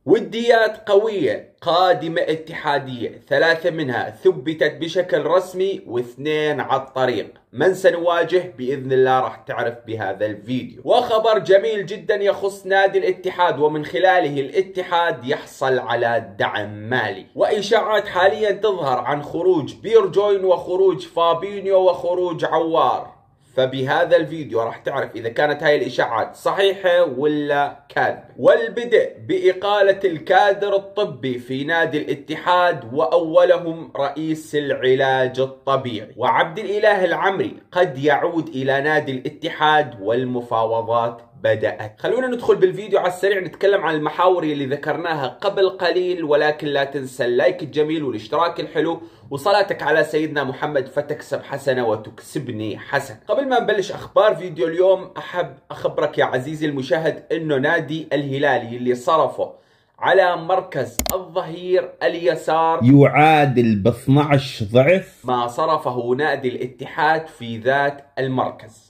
وديات قوية قادمة اتحادية، 3 منها ثبتت بشكل رسمي و2 على الطريق. من سنواجه بإذن الله راح تعرف بهذا الفيديو. وخبر جميل جدا يخص نادي الاتحاد، ومن خلاله الاتحاد يحصل على دعم مالي. وإشاعات حاليا تظهر عن خروج بيرجوين وخروج فابينيو وخروج عوار. فبهذا الفيديو راح تعرف إذا كانت هاي الإشاعات صحيحة ولا كاذبة. والبدء بإقالة الكادر الطبي في نادي الاتحاد، وأولهم رئيس العلاج الطبيعي. وعبد الإله العمري قد يعود إلى نادي الاتحاد والمفاوضات بدأت. خلونا ندخل بالفيديو على السريع نتكلم عن المحاور اللي ذكرناها قبل قليل، ولكن لا تنسى اللايك الجميل والاشتراك الحلو وصلاتك على سيدنا محمد فتكسب حسنة وتكسبني حسنة. قبل ما نبلش أخبار فيديو اليوم، أحب أخبرك يا عزيزي المشاهد إنه نادي الهلالي اللي صرفه على مركز الظهير اليسار يعادل ب 12 ضعف ما صرفه نادي الاتحاد في ذات المركز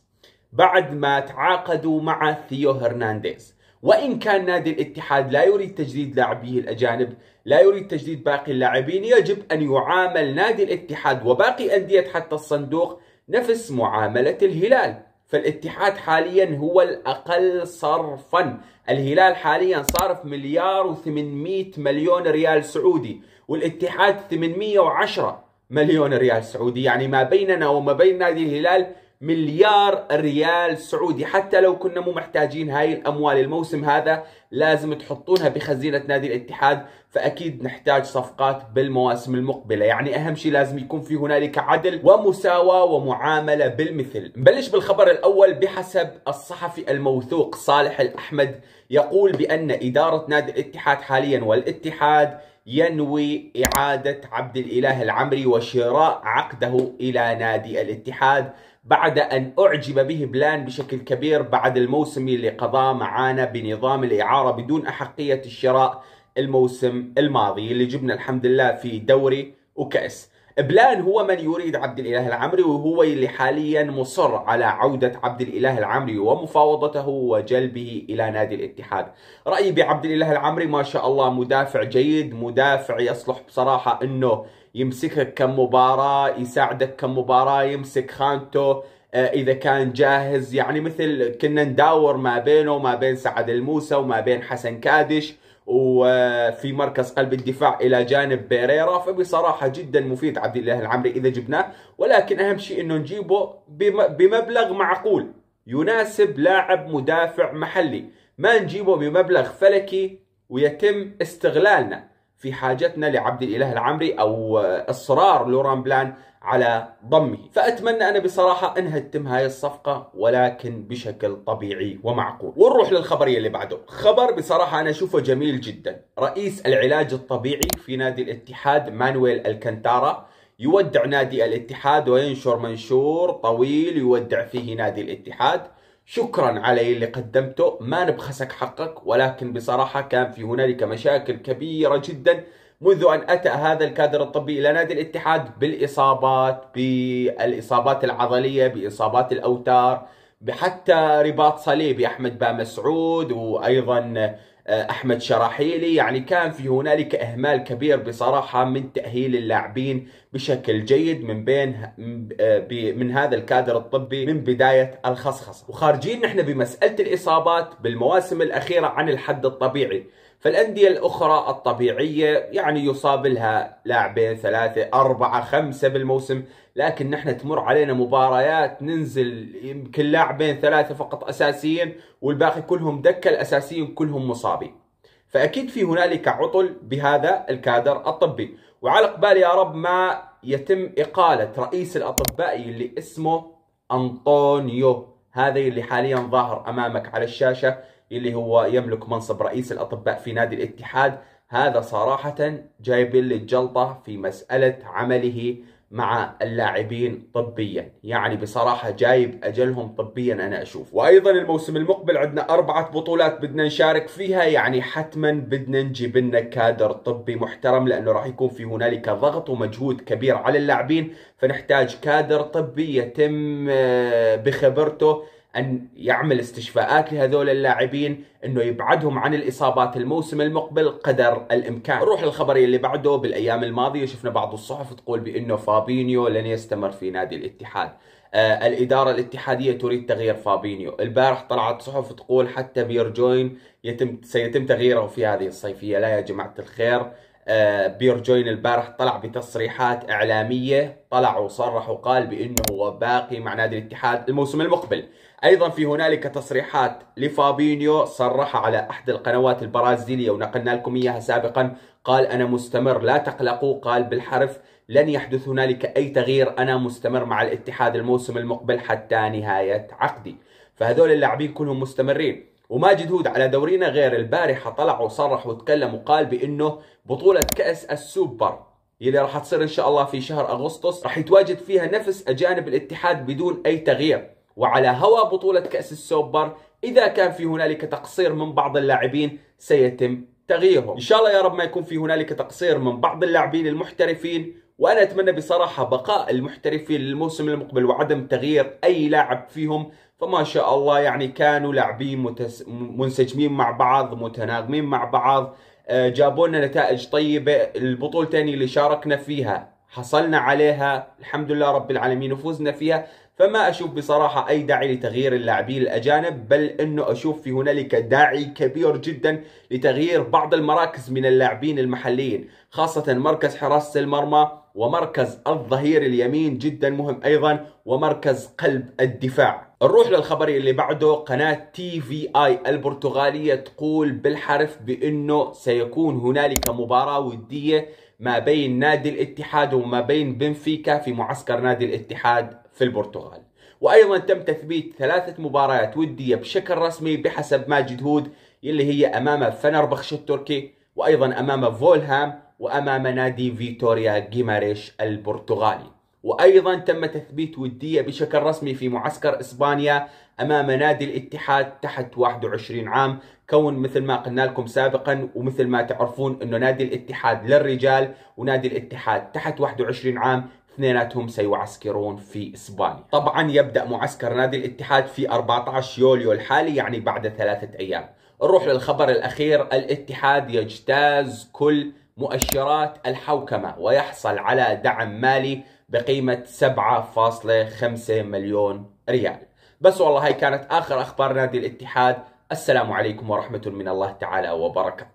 بعد ما تعاقدوا مع ثيو هرنانديز. وإن كان نادي الاتحاد لا يريد تجديد لاعبيه الأجانب، لا يريد تجديد باقي اللاعبين، يجب أن يعامل نادي الاتحاد وباقي أندية حتى الصندوق نفس معاملة الهلال. فالاتحاد حاليا هو الأقل صرفا. الهلال حاليا صارف 1,800,000,000 ريال سعودي، والاتحاد 810 مليون ريال سعودي. يعني ما بيننا وما بين نادي الهلال 1,000,000,000 ريال سعودي. حتى لو كنا مو محتاجين هاي الأموال الموسم هذا لازم تحطونها بخزينة نادي الاتحاد، فأكيد نحتاج صفقات بالمواسم المقبلة. يعني أهم شيء لازم يكون في هنالك عدل ومساواة ومعاملة بالمثل. نبلش بالخبر الأول. بحسب الصحفي الموثوق صالح الأحمد، يقول بأن إدارة نادي الاتحاد حاليا والاتحاد ينوي إعادة عبد الإله العمري وشراء عقده إلى نادي الاتحاد بعد أن أعجب به بلان بشكل كبير بعد الموسم اللي قضاه معانا بنظام الإعارة بدون أحقية الشراء الموسم الماضي اللي جبنا الحمد لله في دوري وكأس. بلان هو من يريد عبد الإله العمري، وهو اللي حاليا مصر على عودة عبد الإله العمري ومفاوضته وجلبه إلى نادي الاتحاد. رأيي بعبد الإله العمري ما شاء الله مدافع جيد، مدافع يصلح بصراحة أنه يمسكك كم مباراة، يساعدك كم مباراة، يمسك خانته إذا كان جاهز. يعني مثل كنا نداور ما بينه وما بين سعد الموسى وما بين حسن كادش، وفي مركز قلب الدفاع إلى جانب بيريرا. فبصراحة جدا مفيد عبد الله العمري إذا جبناه، ولكن أهم شيء إنه نجيبه بمبلغ معقول يناسب لاعب مدافع محلي، ما نجيبه بمبلغ فلكي ويتم استغلالنا في حاجتنا لعبد الإله العمري أو إصرار لوران بلان على ضمه. فأتمنى أنا بصراحة أنها تتم هاي الصفقة ولكن بشكل طبيعي ومعقول. ونروح للخبر اللي بعده. خبر بصراحة أنا أشوفه جميل جدا. رئيس العلاج الطبيعي في نادي الاتحاد مانويل الكانتارا يودع نادي الاتحاد وينشر منشور طويل يودع فيه نادي الاتحاد. شكرا على اللي قدمته، ما نبخسك حقك، ولكن بصراحة كان في هنالك مشاكل كبيرة جدا منذ أن أتى هذا الكادر الطبي إلى نادي الاتحاد بالإصابات العضلية، بإصابات الأوتار، بحتى رباط صليبي أحمد با مسعود وأيضا أحمد شراحيلي. يعني كان في هنالك إهمال كبير بصراحة من تأهيل اللاعبين بشكل جيد من هذا الكادر الطبي من بداية الخصخصة. وخارجين نحن بمسألة الإصابات بالمواسم الأخيرة عن الحد الطبيعي. فالأندية الأخرى الطبيعية يعني يصاب لها لاعبين 3 4 5 بالموسم، لكن نحن تمر علينا مباريات ننزل يمكن لاعبين 3 فقط أساسيين والباقي كلهم دكة، الأساسيين كلهم مصابين. فأكيد في هنالك عطل بهذا الكادر الطبي. وعلى قبال يا رب ما يتم إقالة رئيس الأطباء اللي اسمه أنطونيو، هذا اللي حاليا ظاهر أمامك على الشاشة، اللي هو يملك منصب رئيس الأطباء في نادي الاتحاد. هذا صراحة جايب لي الجلطة في مسألة عمله مع اللاعبين طبيا. يعني بصراحة جايب أجلهم طبيا أنا أشوف. وأيضا الموسم المقبل عندنا 4 بطولات بدنا نشارك فيها، يعني حتما بدنا نجيب لنا كادر طبي محترم، لأنه راح يكون في هنالك ضغط ومجهود كبير على اللاعبين، فنحتاج كادر طبي يتم بخبرته أن يعمل استشفاءات لهذول اللاعبين، أنه يبعدهم عن الإصابات الموسم المقبل قدر الإمكان. نروح للخبر اللي بعده. بالأيام الماضية شفنا بعض الصحف تقول بأنه فابينيو لن يستمر في نادي الاتحاد. الإدارة الاتحادية تريد تغيير فابينيو. البارح طلعت صحف تقول حتى بيرجوين سيتم تغييره في هذه الصيفية. لا يا جماعة الخير، بيرجوين البارح طلع بتصريحات إعلامية، طلع وصرح وقال بأنه هو باقي مع نادي الاتحاد الموسم المقبل. أيضا في هنالك تصريحات لفابينيو صرحها على أحد القنوات البرازيلية ونقلنا لكم إياها سابقا. قال أنا مستمر لا تقلقوا، قال بالحرف لن يحدث هنالك أي تغيير، أنا مستمر مع الاتحاد الموسم المقبل حتى نهاية عقدي. فهذول اللاعبين كلهم مستمرين. وماجد هود على دورينا غير البارحة طلع وصرح وتكلم وقال بأنه بطولة كأس السوبر يلي راح تصير إن شاء الله في شهر أغسطس راح يتواجد فيها نفس أجانب الاتحاد بدون أي تغيير. وعلى هوا بطولة كأس السوبر إذا كان في هنالك تقصير من بعض اللاعبين سيتم تغييرهم. إن شاء الله يا رب ما يكون في هنالك تقصير من بعض اللاعبين المحترفين، وأنا أتمنى بصراحة بقاء المحترفين للموسم المقبل وعدم تغيير أي لاعب فيهم. فما شاء الله يعني كانوا لاعبين منسجمين مع بعض، متناغمين مع بعض، جابوا لنا نتائج طيبة. البطولتين اللي شاركنا فيها حصلنا عليها الحمد لله رب العالمين وفوزنا فيها. فما أشوف بصراحة أي داعي لتغيير اللاعبين الأجانب، بل أنه أشوف في هنالك داعي كبير جدا لتغيير بعض المراكز من اللاعبين المحليين، خاصة مركز حراسة المرمى ومركز الظهير اليمين جدا مهم أيضا، ومركز قلب الدفاع. نروح للخبر اللي بعده. قناة TVI البرتغالية تقول بالحرف بأنه سيكون هنالك مباراة ودية ما بين نادي الاتحاد وما بين بنفيكا في معسكر نادي الاتحاد في البرتغال. وأيضا تم تثبيت 3 مباريات ودية بشكل رسمي بحسب ماجد هود، اللي هي أمام فنربخش التركي، وأيضا أمام فولهام، وأمام نادي فيتوريا جيماريش البرتغالي. وأيضا تم تثبيت ودية بشكل رسمي في معسكر إسبانيا أمام نادي الاتحاد تحت 21 عام، كون مثل ما قلنا لكم سابقا ومثل ما تعرفون أنه نادي الاتحاد للرجال ونادي الاتحاد تحت 21 عام اثنيناتهم سيعسكرون في إسبانيا. طبعا يبدأ معسكر نادي الاتحاد في 14 يوليو الحالي، يعني بعد 3 أيام. نروح للخبر الأخير. الاتحاد يجتاز كل مؤشرات الحوكمة ويحصل على دعم مالي بقيمة 7.5 مليون ريال. بس والله هاي كانت آخر أخبار نادي الاتحاد. السلام عليكم ورحمة من الله تعالى وبركاته.